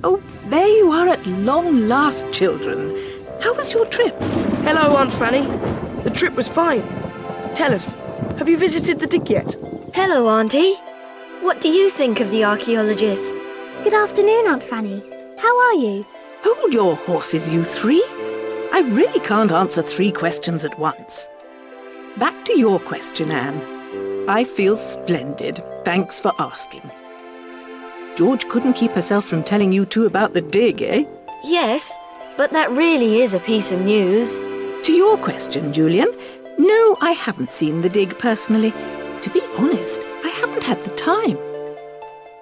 Oh, there you are at long last, children. How was your trip? Hello, Aunt Fanny. The trip was fine. Tell us, have you visited the dig yet? Hello, Auntie. What do you think of the archaeologist? Good afternoon, Aunt Fanny. How are you? Hold your horses, you three. I really can't answer 3 questions at once. Back to your question, Anne. I feel splendid. Thanks for asking. George couldn't keep herself from telling you two about the dig, eh? Yes, but that really is a piece of news. To your question, Julian, no, I haven't seen the dig personally. To be honest, I haven't had the time.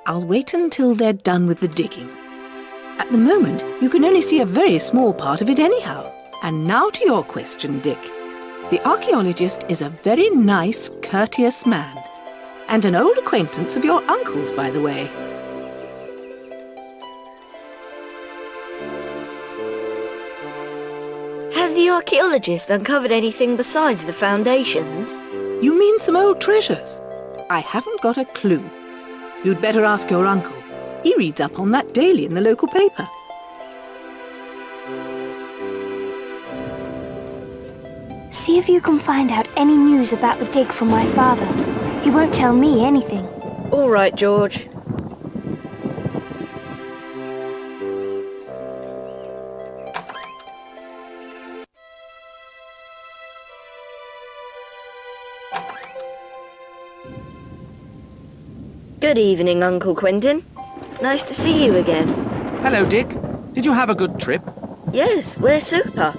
I'll wait until they're done with the digging. At the moment, you can only see a very small part of it anyhow. And now to your question, Dick. The archaeologist is a very nice, courteous man. And an old acquaintance of your uncle's, by the way. Has the archaeologist uncovered anything besides the foundations? You mean some old treasures? I haven't got a clue. You'd better ask your uncle. He reads up on that daily in the local paper. See if you can find out any news about the dig from my father. He won't tell me anything. All right, George. Good evening, Uncle Quentin. Nice to see you again. Hello, Dick. Did you have a good trip? Yes, we're super.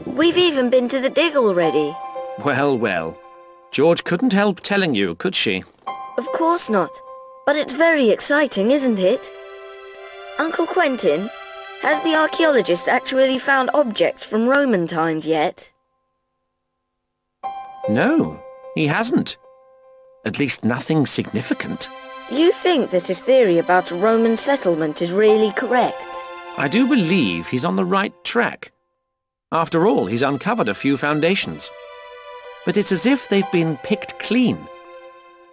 We've even been to the dig already. Well, well. George couldn't help telling you, could she? Of course not. But it's very exciting, isn't it? Uncle Quentin, has the archaeologist actually found objects from Roman times yet? No, he hasn't. At least nothing significant. You think that his theory about a Roman settlement is really correct? I do believe he's on the right track. After all, he's uncovered a few foundations. But it's as if they've been picked clean,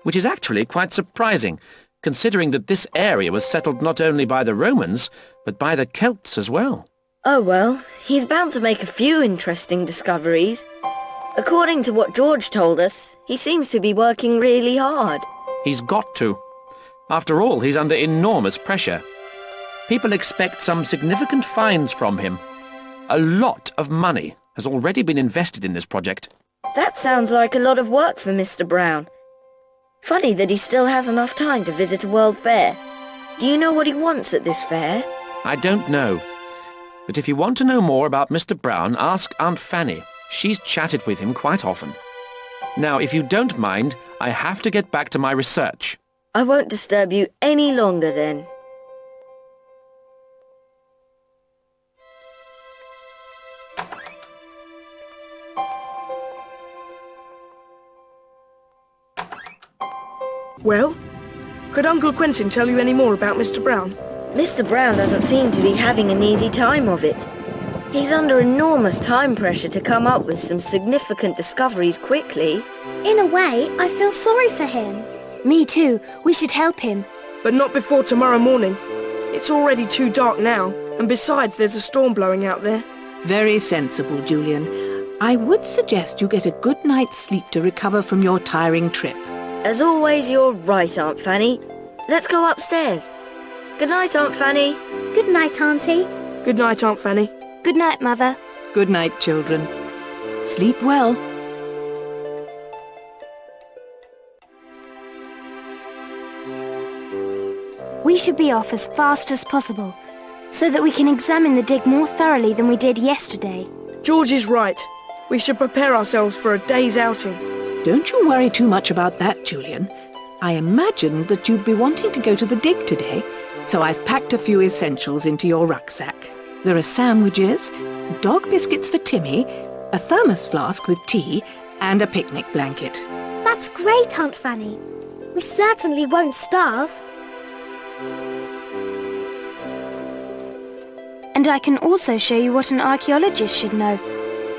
which is actually quite surprising, considering that this area was settled not only by the Romans, but by the Celts as well. Oh well, he's bound to make a few interesting discoveries. According to what George told us, he seems to be working really hard. He's got to. After all, he's under enormous pressure. People expect some significant finds from him. A lot of money has already been invested in this project. That sounds like a lot of work for Mr. Brown. Funny that he still has enough time to visit a world fair. Do you know what he wants at this fair? I don't know. But if you want to know more about Mr. Brown, ask Aunt Fanny. She's chatted with him quite often. Now, if you don't mind, I have to get back to my research. I won't disturb you any longer then. Well, could Uncle Quentin tell you any more about Mr. Brown? Mr. Brown doesn't seem to be having an easy time of it. He's under enormous time pressure to come up with some significant discoveries quickly. In a way, I feel sorry for him. Me too. We should help him. But not before tomorrow morning. It's already too dark now, and besides there's a storm blowing out there. Very sensible, Julian. I would suggest you get a good night's sleep to recover from your tiring trip. As always, you're right, Aunt Fanny. Let's go upstairs. Good night, Aunt Fanny. Good night, Auntie. Good night, Aunt Fanny. Good night, Mother. Good night, children. Sleep well. We should be off as fast as possible, so that we can examine the dig more thoroughly than we did yesterday. George is right. We should prepare ourselves for a day's outing. Don't you worry too much about that, Julian. I imagined that you'd be wanting to go to the dig today, so I've packed a few essentials into your rucksack. There are sandwiches, dog biscuits for Timmy, a thermos flask with tea, and a picnic blanket. That's great, Aunt Fanny. We certainly won't starve. And I can also show you what an archaeologist should know.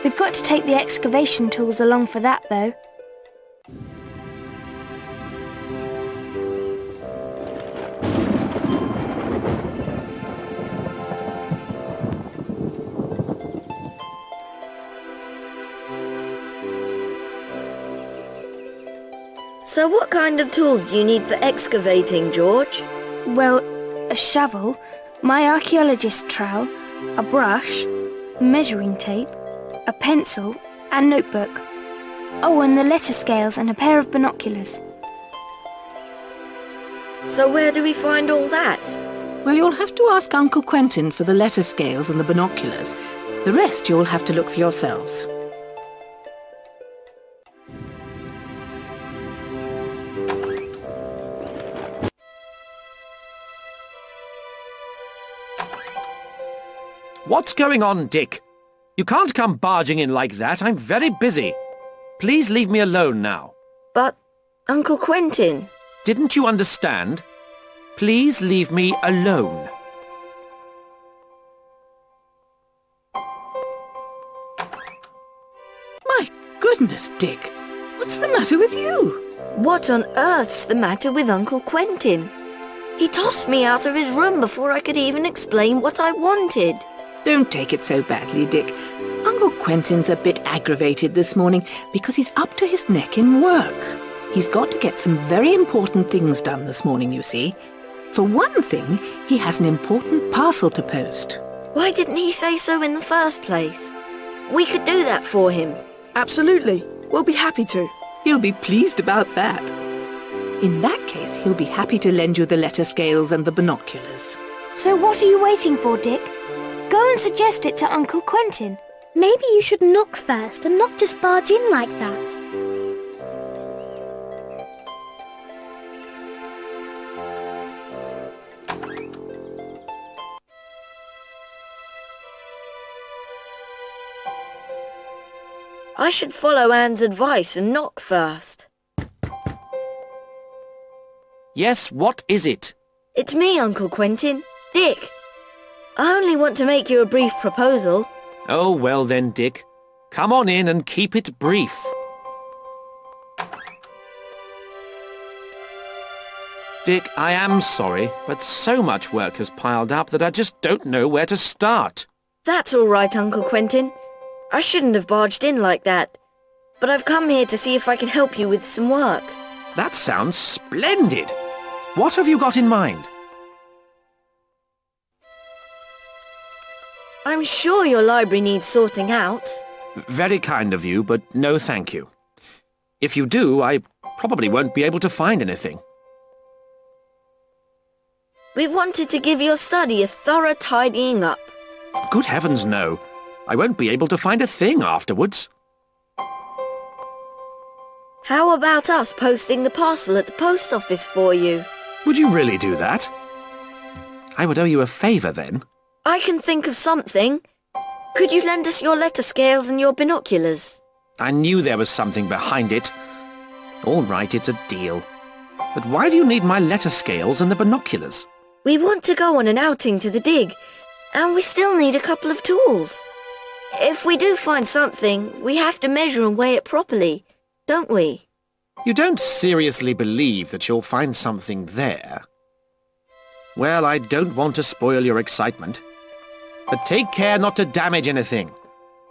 We've got to take the excavation tools along for that, though. So what kind of tools do you need for excavating, George? Well, a shovel, my archaeologist trowel, a brush, measuring tape, a pencil, and notebook. Oh, and the letter scales and a pair of binoculars. So where do we find all that? Well, you'll have to ask Uncle Quentin for the letter scales and the binoculars. The rest you'll have to look for yourselves. What's going on, Dick? You can't come barging in like that. I'm very busy. Please leave me alone now. But, Uncle Quentin... Didn't you understand? Please leave me alone. My goodness, Dick. What's the matter with you? What on earth's the matter with Uncle Quentin? He tossed me out of his room before I could even explain what I wanted. Don't take it so badly, Dick. Uncle Quentin's a bit aggravated this morning because he's up to his neck in work. He's got to get some very important things done this morning, you see. For one thing, he has an important parcel to post. Why didn't he say so in the first place? We could do that for him. Absolutely. We'll be happy to. He'll be pleased about that. In that case, he'll be happy to lend you the letter scales and the binoculars. So what are you waiting for, Dick? Go and suggest it to Uncle Quentin. Maybe you should knock first and not just barge in like that. I should follow Anne's advice and knock first. Yes, what is it? It's me, Uncle Quentin. Dick. I only want to make you a brief proposal. Oh, well then, Dick. Come on in and keep it brief. Dick, I am sorry, but so much work has piled up that I just don't know where to start. That's all right, Uncle Quentin. I shouldn't have barged in like that. But I've come here to see if I can help you with some work. That sounds splendid. What have you got in mind? I'm sure your library needs sorting out. Very kind of you, but no thank you. If you do, I probably won't be able to find anything. We wanted to give your study a thorough tidying up. Good heavens, no. I won't be able to find a thing afterwards. How about us posting the parcel at the post office for you? Would you really do that? I would owe you a favour then. I can think of something. Could you lend us your letter scales and your binoculars? I knew there was something behind it. All right, it's a deal. But why do you need my letter scales and the binoculars? We want to go on an outing to the dig, and we still need a couple of tools. If we do find something, we have to measure and weigh it properly, don't we? You don't seriously believe that you'll find something there? Well, I don't want to spoil your excitement. But take care not to damage anything,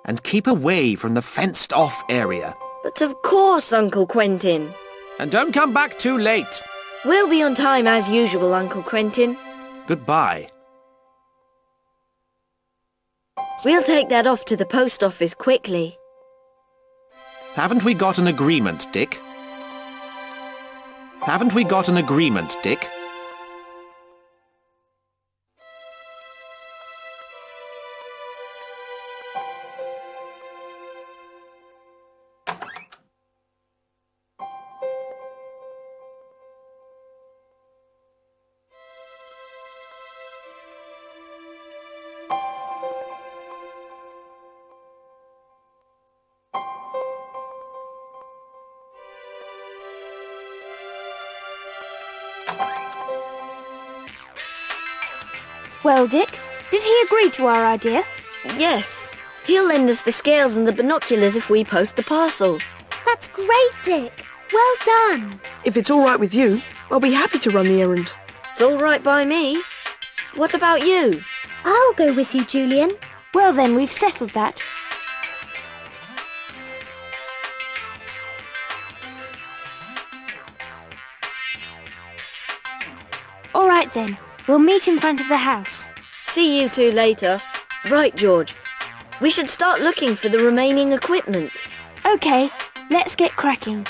and keep away from the fenced-off area. But of course, Uncle Quentin. And don't come back too late. We'll be on time as usual, Uncle Quentin. Goodbye. We'll take that off to the post office quickly. Haven't we got an agreement, Dick? Haven't we got an agreement, Dick? Well, Dick, did he agree to our idea? Yes. He'll lend us the scales and the binoculars if we post the parcel. That's great, Dick. Well done. If it's all right with you, I'll be happy to run the errand. It's all right by me. What about you? I'll go with you, Julian. Well then, we've settled that. Right then, we'll meet in front of the house. See you two later. Right, George. We should start looking for the remaining equipment. Okay, let's get cracking.